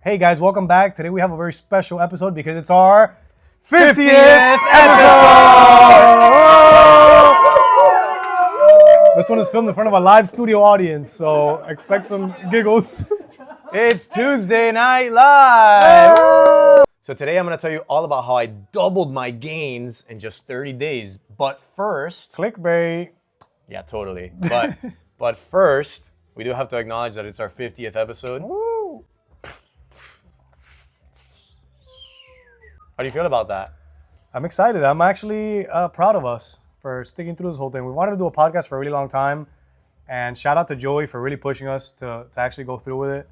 Hey guys, welcome back. Today we have a very special episode because it's our 50th episode! This one is filmed in front of a live studio audience, so expect some giggles. It's Tuesday Night Live! So today I'm going to tell you all about how I doubled my gains in just 30 days. But first... Clickbait. Yeah, totally. But first, we do have to acknowledge that it's our 50th episode. Woo! How do you feel about that? I'm excited. I'm actually proud of us for sticking through this whole thing. We wanted to do a podcast for a really long time. And shout out to Joey for really pushing us to actually go through with it.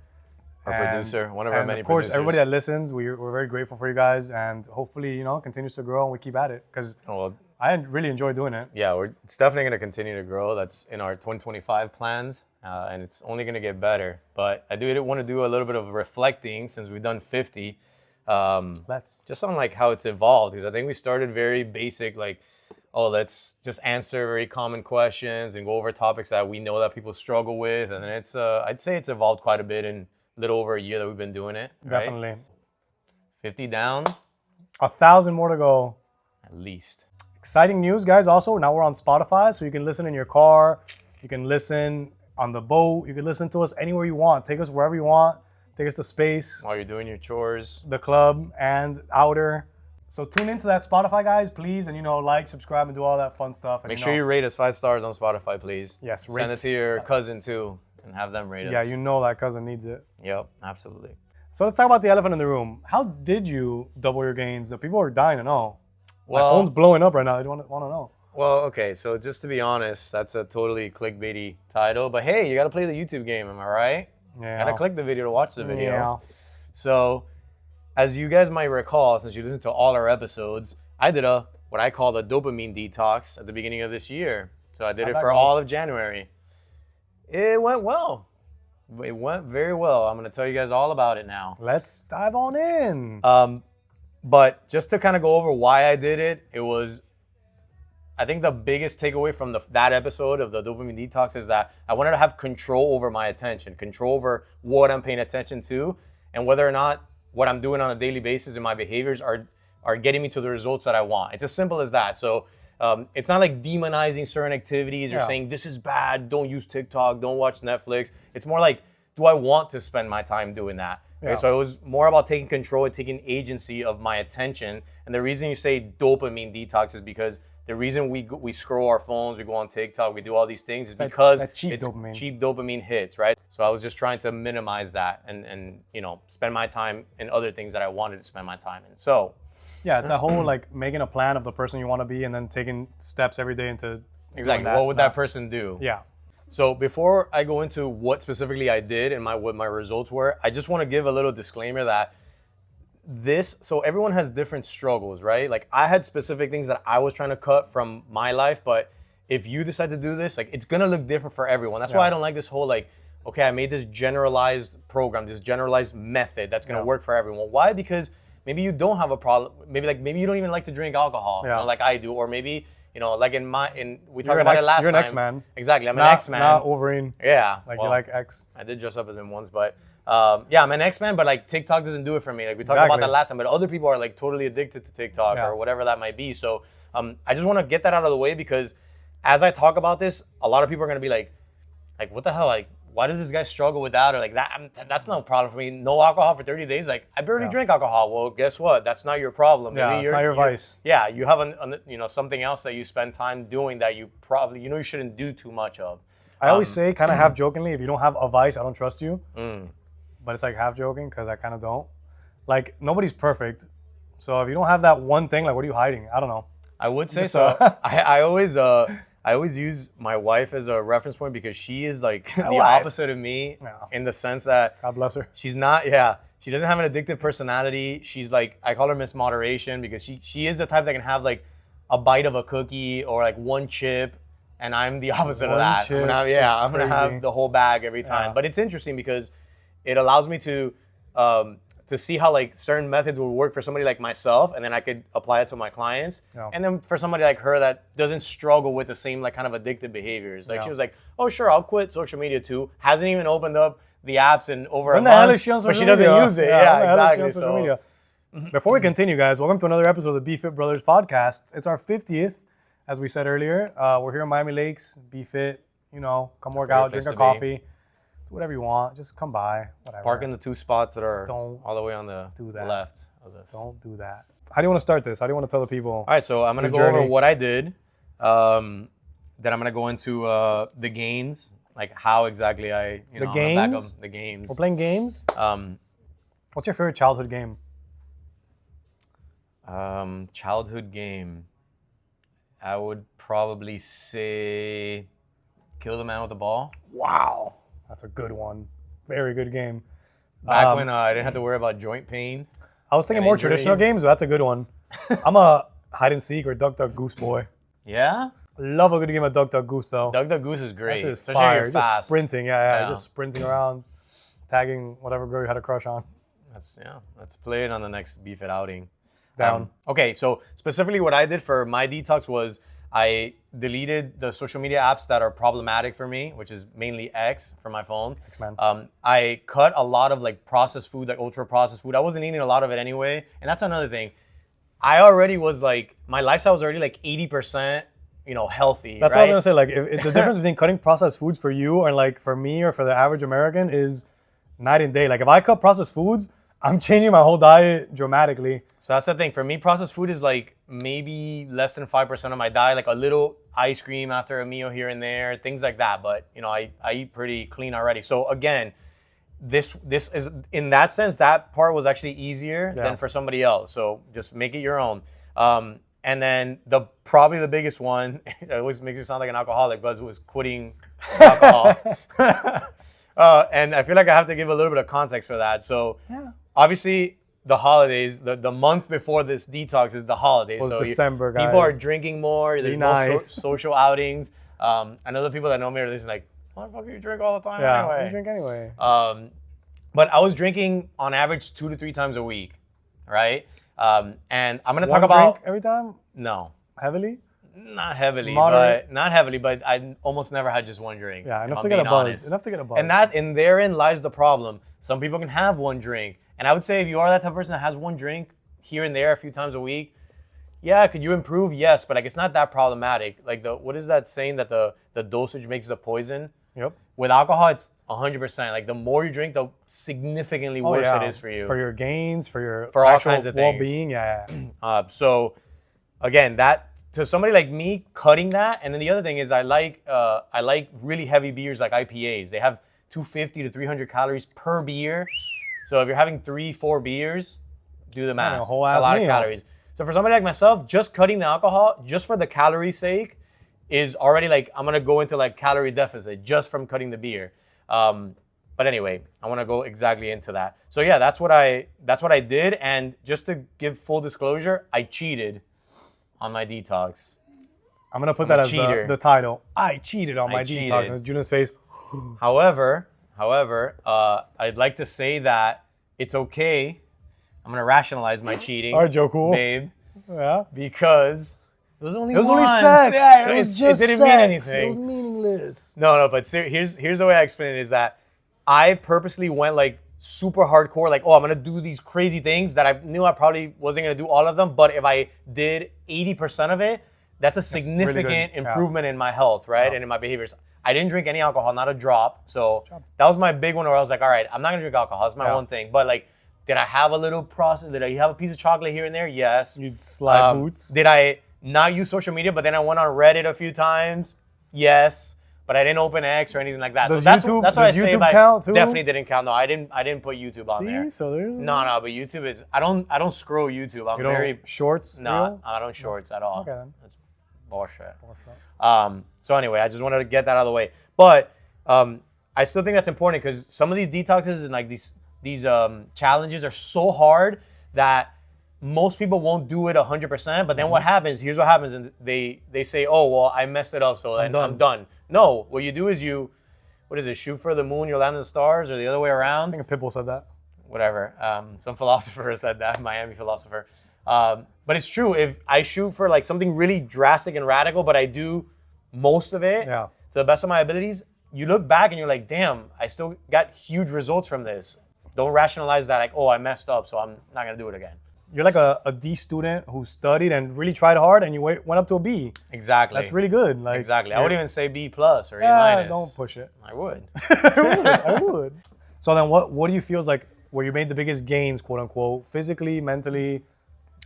Our producer, one of our many of course, producers. everybody that listens, we're very grateful for you guys. And hopefully, continues to grow and we keep at it. Because I really enjoy doing it. Yeah, it's definitely going to continue to grow. That's in our 2025 plans. And it's only going to get better. But I do want to do a little bit of reflecting since we've done 50. Just on like how it's evolved, because I think we started very basic, like, let's just answer very common questions and go over topics that we know that people struggle with, and then it's I'd say it's evolved quite a bit in a little over a year that we've been doing it. Right? Definitely. 50 down. 1,000 more to go. At least. Exciting news, guys. Also, now we're on Spotify, so you can listen in your car, you can listen on the boat, you can listen to us anywhere you want. Take us wherever you want. Take us to space. While you're doing your chores. The club and outer. So tune into that Spotify, guys, please. And, like, subscribe, and do all that fun stuff. And, Make sure you rate us 5 stars on Spotify, please. Yes, rate. Send it to your cousin, too, and have them rate us. Yeah, that cousin needs it. Yep, absolutely. So let's talk about the elephant in the room. How did you double your gains? The people are dying to know. My phone's blowing up right now. They want to know. Well, okay, so just to be honest, that's a totally clickbaity title. But hey, you got to play the YouTube game, am I right? Yeah. Gotta click the video to watch the video. Yeah. So, as you guys might recall, since you listened to all our episodes, I did what I call a dopamine detox at the beginning of this year. So I did it for all of January. It went well. It went very well. I'm gonna tell you guys all about it now. Let's dive on in. But just to kind of go over why I did it, I think the biggest takeaway from that episode of the Dopamine Detox is that I wanted to have control over my attention, control over what I'm paying attention to, and whether or not what I'm doing on a daily basis and my behaviors are getting me to the results that I want. It's as simple as that. So it's not like demonizing certain activities or saying this is bad, don't use TikTok, don't watch Netflix. It's more like, do I want to spend my time doing that? Okay, so it was more about taking control and taking agency of my attention. And the reason you say dopamine detox is because the reason we scroll our phones, we go on TikTok, we do all these things is because it's cheap dopamine hits, right? So I was just trying to minimize that and spend my time in other things that I wanted to spend my time in. So yeah, it's that whole like making a plan of the person you want to be and then taking steps every day into exactly what would that person do? Yeah. So before I go into what specifically I did and what my results were, I just want to give a little disclaimer that so everyone has different struggles, right? Like I had specific things that I was trying to cut from my life, but if you decide to do this, like it's gonna look different for everyone. That's why I don't like this whole like, okay, I made this generalized program, this generalized method that's gonna work for everyone. Why? Because maybe you don't have a problem. Maybe you don't even like to drink alcohol, like I do, or maybe like we talked about it last time. You're an X-Man. Exactly, I'm an X-Man. Not Wolverine. Yeah. You like X. I did dress up as him once, but I'm an X-Man, but like TikTok doesn't do it for me. Like we talked about that last time, but other people are like totally addicted to TikTok or whatever that might be. So I just want to get that out of the way because as I talk about this, a lot of people are going to be like, what the hell? Like, why does this guy struggle with that? Or like that's no problem for me. No alcohol for 30 days. Like I barely drink alcohol. Well, guess what? That's not your problem. Maybe it's not your vice. Yeah, you have something else that you spend time doing that you probably you shouldn't do too much of. I always say, kind of half jokingly, if you don't have a vice, I don't trust you. But it's like half joking because I kind of don't. Like nobody's perfect, so if you don't have that one thing, like what are you hiding? I don't know. I would say so. I always use my wife as a reference point because she is like the opposite of me in the sense that God bless her. She's not. She doesn't have an addictive personality. She's like I call her Miss Moderation because she is the type that can have like a bite of a cookie or like one chip. And I'm the opposite of that. I'm gonna have the whole bag every time. But it's interesting because it allows me to see how like certain methods will work for somebody like myself, and then I could apply it to my clients. And then for somebody like her that doesn't struggle with the same like kind of addictive behaviors. Like she was like, oh sure, I'll quit social media too. Hasn't even opened up the apps in over When a the hell month, is she on but she social doesn't media? use it. When Yeah, the hell is she exactly. on social So, media? Before we continue, guys, welcome to another episode of the Be Fit Brothers podcast. It's our 50th, as we said earlier. We're here in Miami Lakes. Be fit, come work out, drink a coffee, do whatever you want. Just come by, whatever. park in the 2 spots that are Don't all the way on the do that. left of this. Don't do that. How do you want to start this? How do you want to tell the people? All right, so I'm going to Your go over journey. what I did. Then I'm going to go into the gains, like how exactly I, The on the back games? of the games. We're playing games. Um, What's your favorite childhood game? childhood game. I would probably say Kill the Man with the Ball. Wow. That's a good one. Very good game. Back when I didn't have to worry about joint pain. I was thinking and more injuries. traditional games, but that's a good one. I'm a hide and seek or duck, duck, goose boy. Yeah? Love a good game of duck, duck, goose, though. Duck Duck Goose is That great. shit is Especially when fire. you're Just fast. sprinting, yeah, Yeah. just sprinting around, tagging whatever girl you had a crush on. Let's play it on the next Be Fit outing. Down. Okay, so specifically what I did for my detox was I deleted the social media apps that are problematic for me, which is mainly X for my phone. X-Men. I cut a lot of like processed food, like ultra processed food. I wasn't eating a lot of it anyway. And that's another thing. I already was like, my lifestyle was already like 80%, healthy. That's right? what I was gonna say. Like, if the difference between cutting processed foods for you and like for me or for the average American is night and day. Like, if I cut processed foods, I'm changing my whole diet dramatically. So that's the thing. For me, processed food is like maybe less than 5% of my diet, like a little ice cream after a meal here and there, things like that. But, I eat pretty clean already. So again, this is, in that sense, that part was actually easier than for somebody else. So just make it your own. And then probably the biggest one, it always makes me sound like an alcoholic, but it was quitting alcohol. And I feel like I have to give a little bit of context for that. So obviously the holidays, the month before this detox is the holidays. Was so December, guys. People are drinking more. There's more nice. social outings. I know the people that know me are just like, motherfucker, you drink all the time Yeah, anyway. you drink anyway. But I was drinking on average 2 to 3 times a week, right? And I'm going to talk One about... drink every time? No. Heavily? Not heavily, Moderate? but I almost never had just one drink. Yeah, if enough I'm to get a being buzz. honest. Enough to get a buzz. And therein lies the problem. Some people can have one drink. And I would say if you are that type of person that has one drink here and there a few times a week, yeah, could you improve? Yes, but like it's not that problematic. Like what is that saying that the dosage makes the poison? Yep. With alcohol, it's 100%. Like the more you drink, the significantly worse it is for you. For your gains, for your For all actual kinds of things. well-being, yeah. So again, that to somebody like me, cutting that, and then the other thing is I like really heavy beers like IPAs. They have 250 to 300 calories per beer. So if you're having 3-4 beers, do the math. a whole a ass lot meal. of calories. So for somebody like myself, just cutting the alcohol, just for the calorie sake, is already like I'm gonna go into like calorie deficit just from cutting the beer. But anyway, I want to go exactly into that. So yeah, that's what I did. And just to give full disclosure, I cheated on my detox. I'm going to put that as cheater. the title. I cheated on my cheated. detox. And it's Julian's face. However, I'd like to say that it's okay. I'm gonna rationalize my cheating. All right, Joe Cool. Babe, Yeah. because it was only It was only once. sex. Yeah, it was just it didn't sex. mean anything. It was meaningless. No, but here's the way I explain it is that I purposely went like super hardcore, like, I'm gonna do these crazy things that I knew I probably wasn't gonna do all of them, but if I did 80% of it, that's a significant really good. improvement in my health, right? Yeah. And in my behaviors. I didn't drink any alcohol, not a drop. So that was my big one where I was like, all right, I'm not gonna drink alcohol. That's my one thing. But like, did I have a little process? Did I have a piece of chocolate here and there? Yes. You'd slide boots. Did I not use social media, but then I went on Reddit a few times? Yes. But I didn't open X or anything like that. Does so that's YouTube- what I does say. YouTube count too? Definitely didn't count. No, I didn't put YouTube on there. See? So there's... No, but YouTube is. I don't scroll YouTube. I'm You don't very shorts? no. Reel? I don't shorts at all. Okay, then. That's bullshit. So anyway, I just wanted to get that out of the way. But I still think that's important because some of these detoxes and like these challenges are so hard that most people won't do it 100%. But then what happens? Here's what happens, and they say, "Oh, well, I messed it up, so then I'm done." No, what you do is shoot for the moon, you land in the stars, or the other way around. I think a Pitbull said that. Whatever. Some philosopher said that, Miami philosopher. But it's true. If I shoot for like something really drastic and radical, but I do most of it to the best of my abilities, you look back and you're like, damn, I still got huge results from this. Don't rationalize that like, oh, I messed up, so I'm not gonna do it again. You're like a D student who studied and really tried hard, and you went up to a B. Exactly. That's really good. Like, exactly. I wouldn't even say B plus or A minus. Don't push it. I would. I would. So then, what do you feel is like where you made the biggest gains, quote unquote, physically, mentally,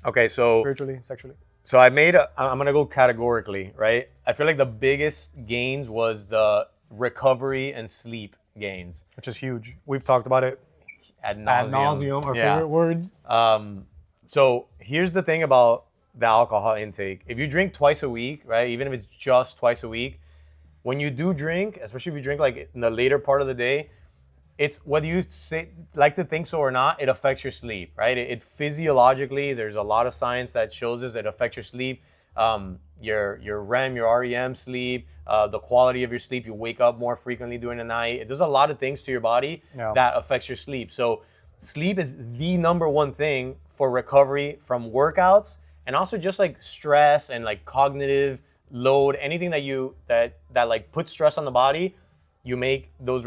Okay, so spiritually, sexually? So I'm gonna go categorically, right? I feel like the biggest gains was the recovery and sleep gains. Which is huge. We've talked about it Ad ad nauseum. nauseum, our favorite words. So here's the thing about the alcohol intake. If you drink twice a week, right? Even if it's just twice a week, when you do drink, especially if you drink like in the later part of the day, it's whether you like to think so or not, it affects your sleep, right? It physiologically, there's a lot of science that shows us it affects your sleep, your REM, your REM sleep, the quality of your sleep. You wake up more frequently during the night. It does a lot of things to your body that affects your sleep. So sleep is the number one thing for recovery from workouts, and also just like stress and like cognitive load, anything that like puts stress on the body. You make those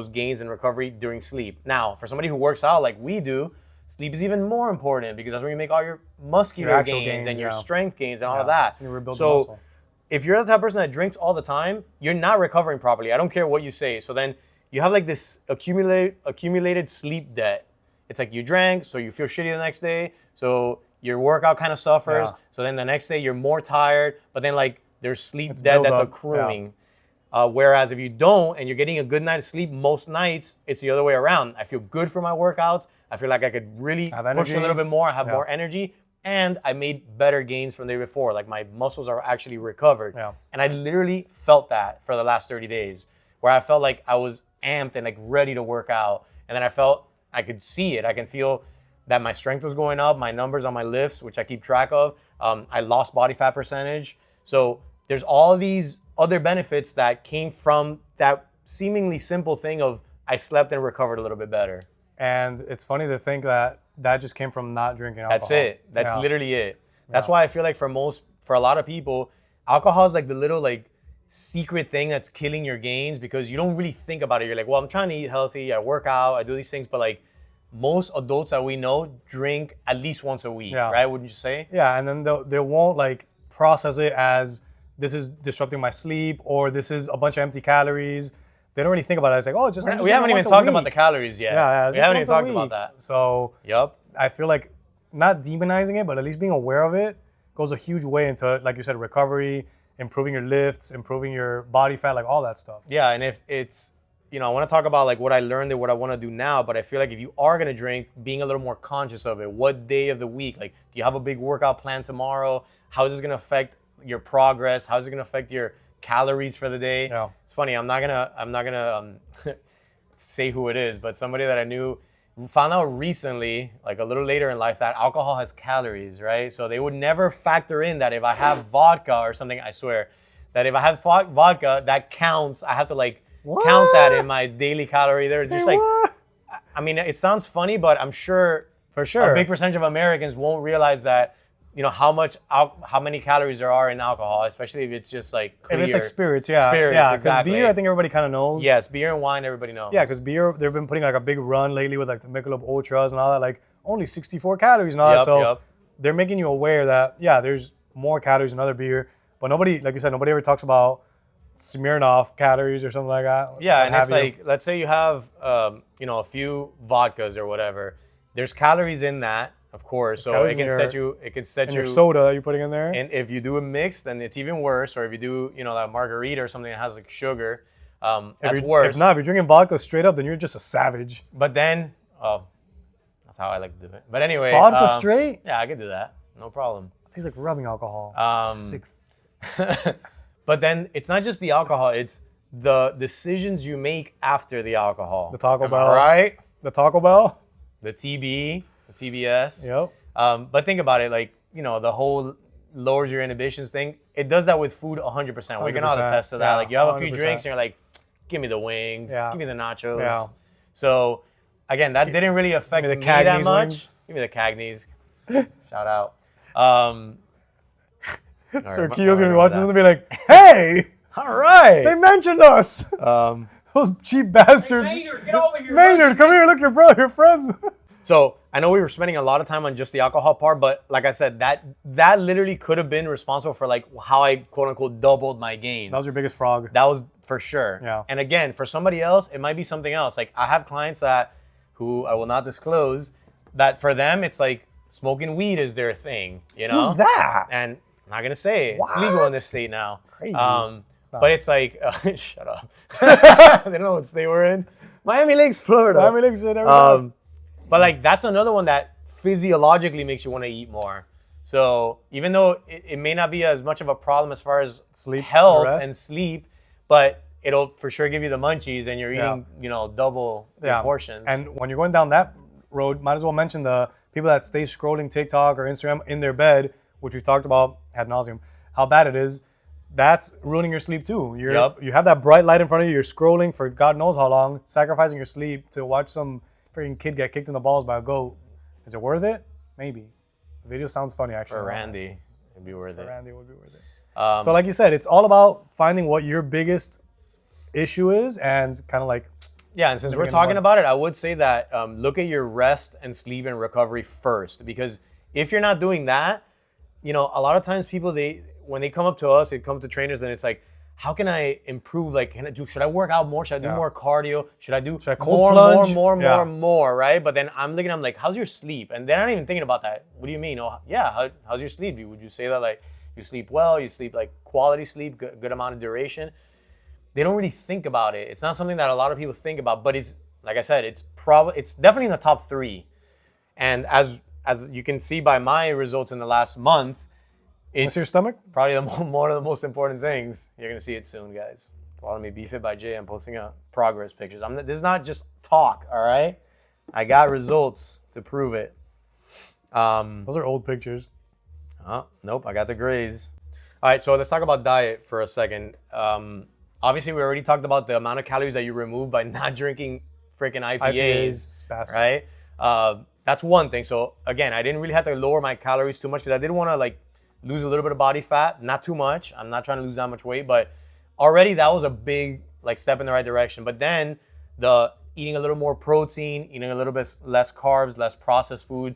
gains in recovery during sleep. Now, for somebody who works out like we do, sleep is even more important because that's when you make all your muscular gains and your strength gains and all of that. So if you're the type of person that drinks all the time, you're not recovering properly. I don't care what you say. So then you have like this accumulated sleep debt. It's like you drank, so you feel shitty the next day. So your workout kind of suffers. So then the next day you're more tired, but then like there's sleep debt that's accruing. Whereas if you don't and you're getting a good night's sleep most nights, it's the other way around. I feel good for my workouts. I feel like I could really push a little bit more, have more energy, and I made better gains from the day before. Like my muscles are actually recovered. And I literally felt that for the last 30 days, where I felt like I was amped and like ready to work out. And then I felt I could see it. I can feel that my strength was going up, my numbers on my lifts, which I keep track of. I lost body fat percentage. So there's all these other benefits that came from that seemingly simple thing of I slept and recovered a little bit better. And it's funny to think that just came from not drinking alcohol. That's it. That's literally it. That's why I feel like for a lot of people, alcohol is like the little like secret thing that's killing your gains because you don't really think about it. You're like, well, I'm trying to eat healthy, I work out, I do these things, but like most adults that we know drink at least once a week, right? Wouldn't you say? Yeah, and then they won't like process it as this is disrupting my sleep or this is a bunch of empty calories. They don't really think about it. It's like, oh, we haven't even talked about the calories yet. Yeah, we haven't even talked about that. So I feel like not demonizing it, but at least being aware of it goes a huge way into, like you said, recovery, improving your lifts, improving your body fat, like all that stuff. Yeah, and if it's, I want to talk about like what I learned and what I want to do now, but I feel like if you are going to drink, being a little more conscious of it. What day of the week? Like, do you have a big workout plan tomorrow? How is this going to affect your progress? How is it going to affect your calories for the day? It's funny. I'm not gonna say who it is, but somebody that I knew found out recently, like a little later in life, that alcohol has calories, right? So they would never factor in that if I have vodka or something, I swear, that if I have vodka, that counts. I have to like count that in my daily calorie. They're just like, I mean, it sounds funny, but I'm sure for sure a big percentage of Americans won't realize that, how many calories there are in alcohol, especially if it's just like clear. If it's like spirits, Spirits, because exactly. beer, I think everybody kind of knows. Yes, beer and wine, everybody knows. Yeah, because beer, they've been putting like a big run lately with like the Michelob Ultras and all that, like only 64 calories and all that. So they're making you aware that, there's more calories in other beer, but nobody, like you said, nobody ever talks about Smirnoff calories or something like that. Yeah, and it's like, let's say you have, a few vodkas or whatever. There's calories in that. Of course, so it can set you your soda you're putting in there. And if you do a mix, then it's even worse. Or if you do, that margarita or something that has like sugar, that's worse. If you're drinking vodka straight up, then you're just a savage. But then, that's how I like to do it. But anyway, vodka straight? Yeah, I could do that, no problem. It tastes like rubbing alcohol. Sick. But then it's not just the alcohol; it's the decisions you make after the alcohol. The Taco Bell, right? The Taco Bell, the TB. TBS. Yep. But think about it, like, the whole lowers your inhibitions thing. It does that with food 100%. We can all attest to that. Like, you have a few drinks and you're like, give me the wings, give me the nachos. Yeah. So, again, that didn't really affect me that much. Wings. Give me the Cagney's. Shout out. Sir Keo's going to be watching this and be like, hey! All right. They mentioned us. Those cheap bastards. Hey, Maynard, get over here. Maynard, come here. Look, your friends. So I know we were spending a lot of time on just the alcohol part, but like I said, that literally could have been responsible for like how I quote unquote doubled my gains. That was your biggest frog. That was for sure. Yeah. And again, for somebody else, it might be something else. Like I have clients who I will not disclose, that for them it's like smoking weed is their thing. You know? Who's that? And I'm not gonna say it. What? It's legal in this state now. Crazy. But it's like, shut up. They don't know what state we're in. Miami Lakes, Florida. Miami Lakes and everything. But like that's another one that physiologically makes you want to eat more. So even though it may not be as much of a problem as far as Sleep, health rest. and sleep, but it'll for sure give you the munchies and you're eating, double the portions. And when you're going down that road, might as well mention the people that stay scrolling TikTok or Instagram in their bed, which we've talked about ad nauseum, how bad it is. That's ruining your sleep too. You have that bright light in front of you. You're scrolling for God knows how long, sacrificing your sleep to watch some freaking kid get kicked in the balls by a goat. Is it worth it? Maybe. The video sounds funny actually. for Randy, it'd be worth it. Randy would be worth it. So like you said, it's all about finding what your biggest issue is and kind of like. Yeah, and since we're talking about it, I would say that look at your rest and sleep and recovery first, because if you're not doing that, a lot of times people, when they come up to us, they come to trainers and it's like, how can I improve? Like, should I work out more? Should I do more cardio? Should I do more, right? But then I'm looking, I'm like, how's your sleep? And they're not even thinking about that. What do you mean? How's your sleep? Would you say that like you sleep well, you sleep like quality sleep, good amount of duration? They don't really think about it. It's not something that a lot of people think about, but it's, like I said, it's definitely in the top 3. And as you can see by my results in the last month, it's your stomach? Probably one of the most important things. You're gonna see it soon, guys. Follow me, BFit by Jay. I'm posting up progress pictures. This is not just talk, all right? I got results to prove it. Those are old pictures. Nope, I got the grays. All right, so let's talk about diet for a second. Obviously, we already talked about the amount of calories that you remove by not drinking freaking IPAs, bastards. right? That's one thing. So again, I didn't really have to lower my calories too much because I didn't want to like lose a little bit of body fat, not too much. I'm not trying to lose that much weight, but already that was a big like step in the right direction. But then the eating a little more protein, eating a little bit less carbs, less processed food.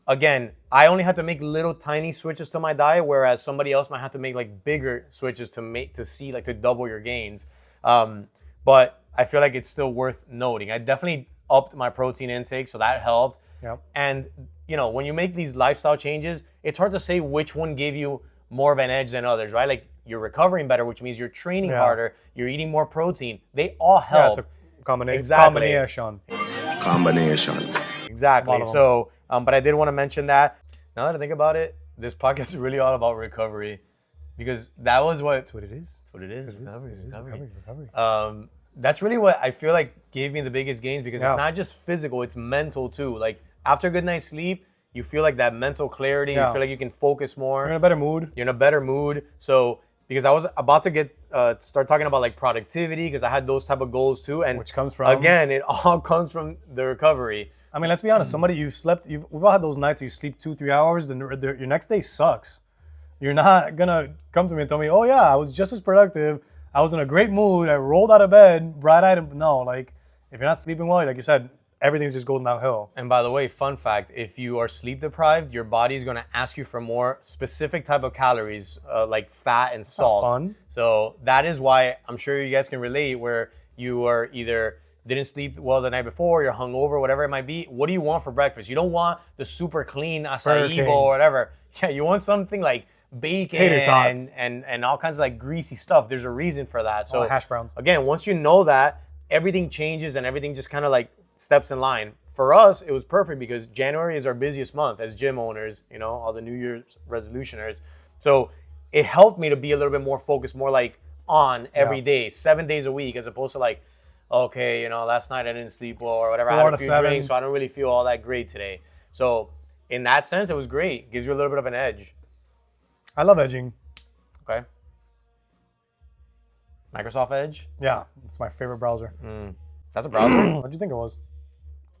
Again, I only had to make little tiny switches to my diet, whereas somebody else might have to make like bigger switches to double your gains. But I feel like it's still worth noting. I definitely upped my protein intake, so that helped. Yep. And when you make these lifestyle changes, it's hard to say which one gave you more of an edge than others, right? Like you're recovering better, which means you're training harder, you're eating more protein. They all help. Yeah, it's a combination. Exactly. Combination. Exactly. So, but I did want to mention that. Now that I think about it, this podcast is really all about recovery, because that was That's what it is. That's what it is. Recovery. That's really what I feel like gave me the biggest gains, because it's not just physical, it's mental too. Like after a good night's sleep, you feel like that mental clarity. You feel like you can focus more. You're in a better mood. So because I was about to start talking about like productivity, because I had those type of goals too, and which comes from, again, it all comes from the recovery. I mean, let's be honest. We've all had those nights you sleep 2-3 hours, then your next day sucks. You're not gonna come to me and tell me, oh yeah, I was just as productive. I was in a great mood. I rolled out of bed, bright-eyed. No, like if you're not sleeping well, like you said, everything's just going downhill. And by the way, fun fact, if you are sleep deprived, your body is going to ask you for more specific type of calories, like fat and salt. Fun. So that is why I'm sure you guys can relate, where you are either didn't sleep well the night before, you're hungover, whatever it might be. What do you want for breakfast? You don't want the super clean acai bowl or whatever. Yeah, you want something like bacon tater tots and all kinds of like greasy stuff. There's a reason for that. So hash browns. Again, once you know that, everything changes and everything just kind of like steps in line. For us, it was perfect because January is our busiest month as gym owners, all the New Year's resolutioners. So it helped me to be a little bit more focused, more like on every day, 7 days a week, as opposed to like, okay, last night I didn't sleep well or whatever. I had a few drinks, so I don't really feel all that great today. So in that sense, it was great. Gives you a little bit of an edge. I love edging. Okay. Microsoft Edge? Yeah, it's my favorite browser. That's a browser? What'd you think it was?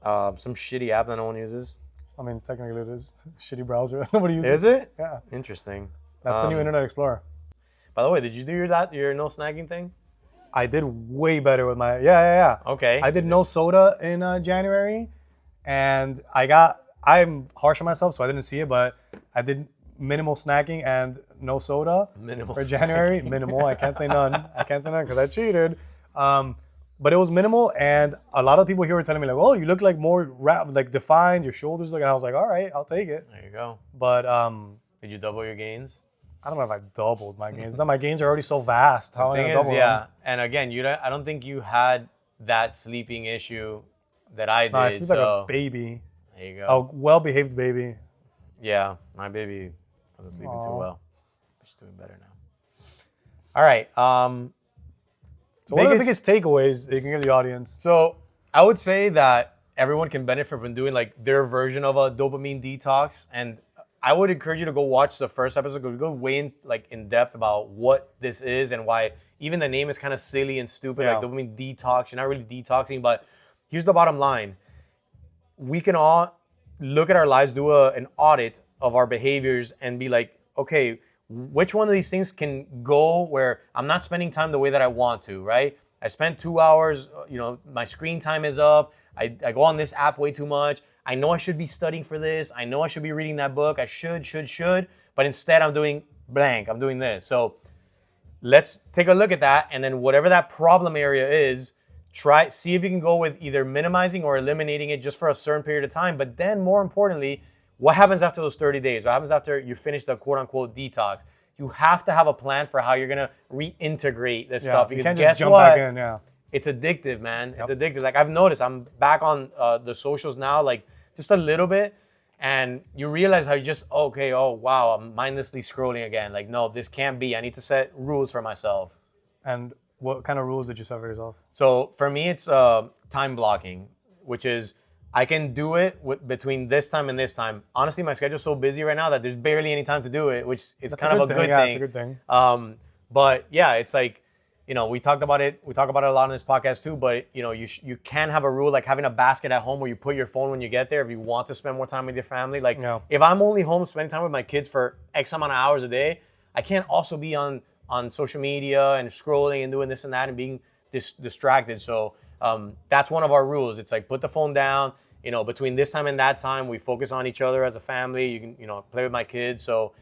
Some shitty app that no one uses. I mean, technically it is. Shitty browser. Nobody uses it. Is it? Yeah. Interesting. That's the new Internet Explorer. By the way, did you do your no snagging thing? I did way better with my yeah. Okay. I did no soda in January, and I'm harsh on myself, so I didn't see it, but I did minimal snacking and no soda Minimal for January. snacking. Minimal. I can't say none. I can't say none because I cheated. But it was minimal, and a lot of people here were telling me like, "Oh, you look like more like defined. Your shoulders look." And I was like, "All right, I'll take it." There you go. But Did you double your gains? I don't know if I doubled my gains. My gains are already so vast. How am I Thing gonna is, double yeah. them? And again, I don't think you had that sleeping issue that I did. No, I sleep like a baby. There you go. A well-behaved baby. Yeah, my baby wasn't sleeping too Aw. well. She's doing better now. All right. So what are the biggest takeaways that you can give the audience? So I would say that everyone can benefit from doing like their version of a dopamine detox, and I would encourage you to go watch the first episode. Go way in depth about what this is and why even the name is kind of silly and stupid, Yeah. like dopamine detox. You're not really detoxing, but here's the bottom line: we can all look at our lives, do an audit of our behaviors, and be like, okay, which one of these things can go where I'm not spending time the way that I want to, right? I spent 2 hours, my screen time is up. I go on this app way too much. I know I should be studying for this. I know I should be reading that book. I should. But instead I'm doing blank. I'm doing this. So let's take a look at that. And then whatever that problem area is, see if you can go with either minimizing or eliminating it just for a certain period of time. But then more importantly, what happens after those 30 days? What happens after you finish the quote unquote detox? You have to have a plan for how you're going to reintegrate this stuff. You Because can't guess just jump what? back in, yeah. It's addictive, man. It's addictive. Like I've noticed, I'm back on the socials now, like just a little bit, and you realize how you oh wow, I'm mindlessly scrolling again. Like no, this can't be. I need to set rules for myself. And what kind of rules did you set for yourself? So for me, it's time blocking, which is I can do it between this time and this time. Honestly, my schedule's so busy right now that there's barely any time to do it, which is kind of a good thing. Yeah, it's a good thing. But yeah, it's like, we talked about it. We talk about it a lot on this podcast too. But you can have a rule like having a basket at home where you put your phone when you get there if you want to spend more time with your family. Like if I'm only home spending time with my kids for X amount of hours a day, I can't also be on social media and scrolling and doing this and that and being distracted. So that's one of our rules. It's like put the phone down. Between this time and that time, we focus on each other as a family. You can play with my kids. So.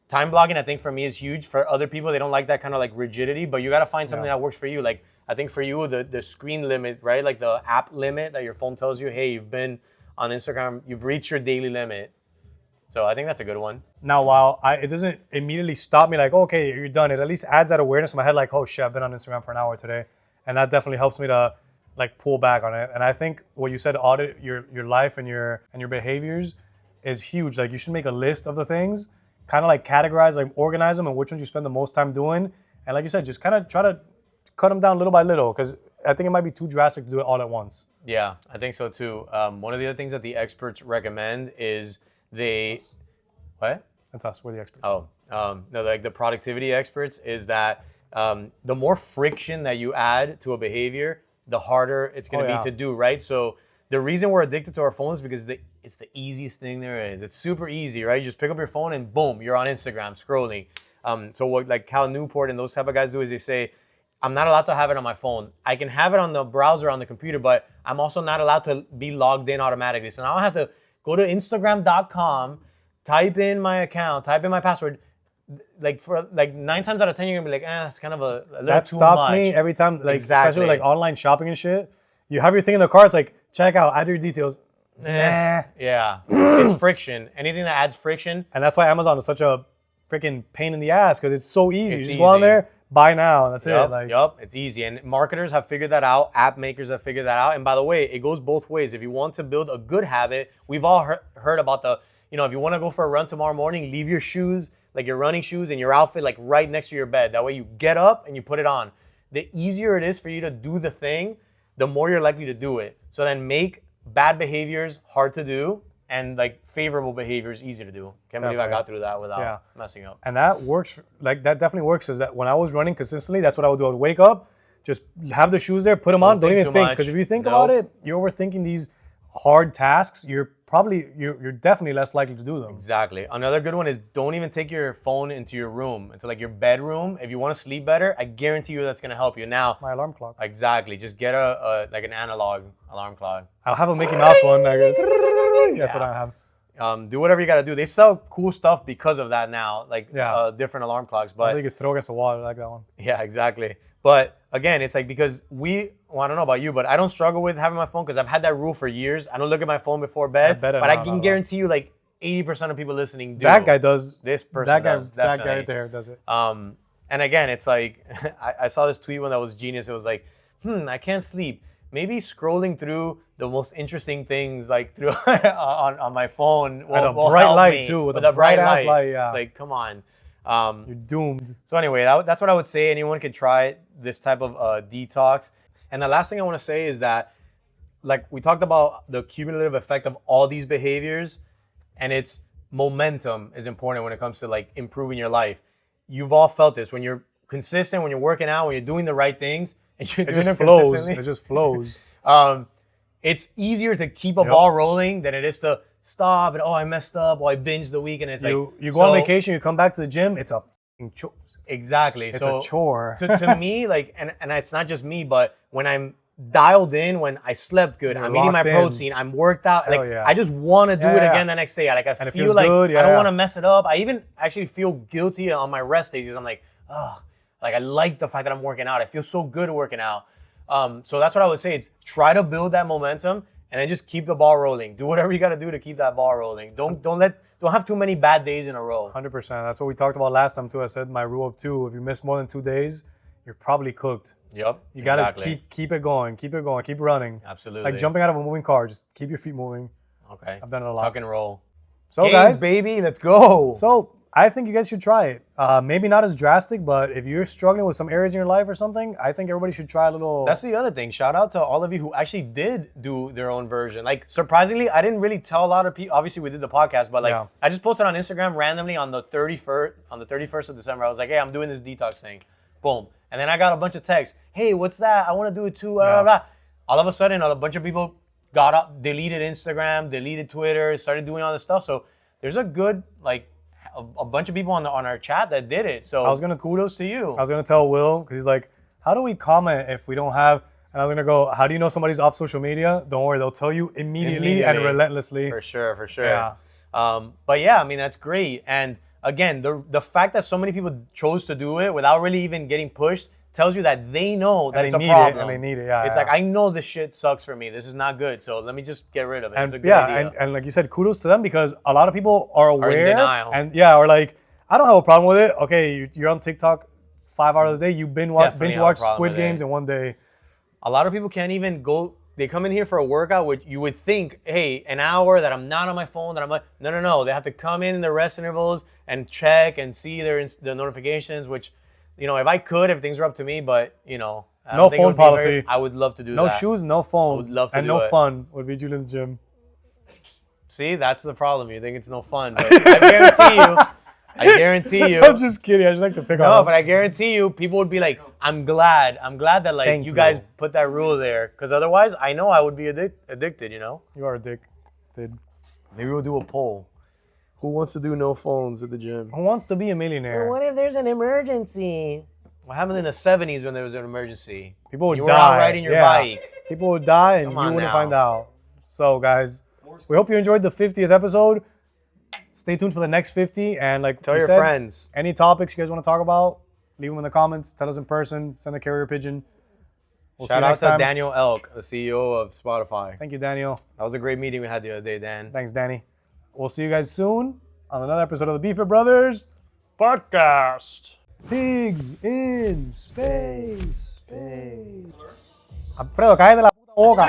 Time blocking, I think for me is huge. For other people, they don't like that kind of like rigidity, but you got to find something that works for you. Like I think for you, the screen limit, right? Like the app limit that your phone tells you, hey, you've been on Instagram, you've reached your daily limit. So I think that's a good one. Now, while it doesn't immediately stop me like, okay, you're done. It at least adds that awareness in my head like, oh shit, I've been on Instagram for an hour today. And that definitely helps me to like pull back on it. And I think what you said, audit your life and your behaviors is huge. Like you should make a list of the things, kind of like categorize, like organize them and which ones you spend the most time doing. And like you said, just kind of try to cut them down little by little because I think it might be too drastic to do it all at once. Yeah, I think so too. One of the other things that the experts recommend is what? That's us, we're the experts. Oh, no, like the productivity experts is that the more friction that you add to a behavior, the harder it's going to be to do, right? So the reason we're addicted to our phones is because it's the easiest thing there is. It's super easy, right? You just pick up your phone and boom, you're on Instagram scrolling. So what like Cal Newport and those type of guys do is they say, I'm not allowed to have it on my phone. I can have it on the browser on the computer, but I'm also not allowed to be logged in automatically. So now I have to go to Instagram.com, type in my account, type in my password. Like for like 9 times out of 10, you're gonna be like, that's kind of a little that too stops much. me every time, like Exactly. especially like online shopping and shit. You have your thing in the car, it's like, check out, add your details. Nah. Yeah, it's friction. Anything that adds friction. And that's why Amazon is such a freaking pain in the ass because it's so easy. It's you just go on easy. there, buy now, and that's it. Like, It's easy. And marketers have figured that out. App makers have figured that out. And by the way, it goes both ways. If you want to build a good habit, we've all heard about if you want to go for a run tomorrow morning, leave your shoes, like your running shoes and your outfit, like right next to your bed. That way you get up and you put it on. The easier it is for you to do the thing, the more you're likely to do it. So then make bad behaviors hard to do and like favorable behaviors easy to do. Can't believe I got through that without messing up. And that works, like that definitely works. Is that when I was running consistently, that's what I would do. I would wake up, just have the shoes there, put them on, don't even think. Because if you think about it, you're overthinking these hard tasks. You're you're definitely less likely to do them. Exactly. Another good one is don't even take your phone into your room, into like your bedroom. If you want to sleep better, I guarantee you that's gonna help you. Now, My alarm clock. exactly. Just get a like an analog alarm clock. I'll have a Mickey Mouse one. That's what I have. Do whatever you gotta do. They sell cool stuff because of that now, like different alarm clocks. I But think you could throw against the wall. I like that one. yeah, exactly. But again, it's like because I don't know about you, but I don't struggle with having my phone because I've had that rule for years. I don't look at my phone before bed. But I can guarantee you, like 80% of people listening do. That guy does. This person does. That Definitely. guy right there does it. And again, it's like I saw this tweet one that was genius. It was like, I can't sleep. Maybe scrolling through the most interesting things like through on my phone With a bright light too. With a bright ass light. Yeah. It's like, come on. You're doomed. So anyway, that's what I would say. Anyone could try this type of detox. And the last thing I want to say is that, like we talked about the cumulative effect of all these behaviors, and it's momentum is important when it comes to like improving your life. You've all felt this when you're consistent, when you're working out, when you're doing the right things, and you're doing them consistently. It just flows. It's easier to keep a ball rolling than it is to stop and I messed up, I binged the week, and it's you go on vacation, you come back to the gym, it's a chore. Exactly. It's a chore. to me, like, and it's not just me, but when I'm dialed in, when I slept good, I'm eating my protein, I'm worked out, like I just want to do it again the next day. Like I feel like I don't want to mess it up. I even actually feel guilty on my rest days because I'm like, like I like the fact that I'm working out. I feel so good working out. So that's what I would say. It's try to build that momentum and then just keep the ball rolling. Do whatever you got to do to keep that ball rolling. Don't have too many bad days in a row. 100%. That's what we talked about last time too. I said my rule of 2. If you miss more than 2 days, you're probably cooked. Yep. You got to keep it going, keep running. Absolutely. Like jumping out of a moving car, just keep your feet moving. Okay. I've done it a lot. Tuck and roll. So Games, guys, baby, let's go. So I think you guys should try it. Maybe not as drastic, but if you're struggling with some areas in your life or something, I think everybody should try a little. That's the other thing. Shout out to all of you who actually did do their own version. Like, surprisingly, I didn't really tell a lot of people. Obviously, we did the podcast, but like, I just posted on Instagram randomly on the 31st of December. I was like, hey, I'm doing this detox thing. Boom. And then I got a bunch of texts. Hey, what's that? I want to do it too. Blah, blah, blah. All of a sudden, a bunch of people got up, deleted Instagram, deleted Twitter, started doing all this stuff. So there's a good, like, a bunch of people on our chat that did it. So kudos to you. I was gonna tell Will because he's like, how do we comment if we don't have? And I was gonna go, how do you know somebody's off social media? Don't worry, they'll tell you immediately and relentlessly. For sure. Yeah. But yeah, I mean that's great. And again, the fact that so many people chose to do it without really even getting pushed tells you that they know that it's a problem. And they need it. Yeah. It's like, I know this shit sucks for me. This is not good. So let me just get rid of it. And it's a good idea. And like you said, kudos to them because a lot of people are aware. Are in denial. And are like, I don't have a problem with it. Okay, you're on TikTok 5 hours a day. You binge watch Squid Games in one day. A lot of people can't even go. They come in here for a workout, which you would think, hey, an hour that I'm not on my phone, that I'm like, no. They have to come in the rest intervals and check and see the notifications, which, you know, if I could, if things were up to me, but, you know. No phone policy. I would love to do that. No shoes, no phones. I would love to and do no it. fun would be Julian's gym. See, that's the problem. You think it's no fun. But I guarantee you. I'm just kidding. I just like to pick on No, him. but I guarantee you, people would be like, I'm glad that like you guys put that rule there. Because otherwise, I know I would be addicted, you know? You are addicted. Maybe we'll do a poll. Who wants to do no phones at the gym? Who wants to be a millionaire? What if there's an emergency? What happened in the 70s when there was an emergency? People would die. You were out riding your bike. People would die and you wouldn't find out. So, guys, we hope you enjoyed the 50th episode. Stay tuned for the next 50. And like tell your friends. Any topics you guys want to talk about, leave them in the comments. Tell us in person. Send a carrier pigeon. We'll Shout out to Daniel Elk, the CEO of Spotify. Thank you, Daniel. That was a great meeting we had the other day, Dan. Thanks, Danny. We'll see you guys soon on another episode of the Beef It Brothers Podcast. Pigs in space. Alfredo, cállate la puta boca.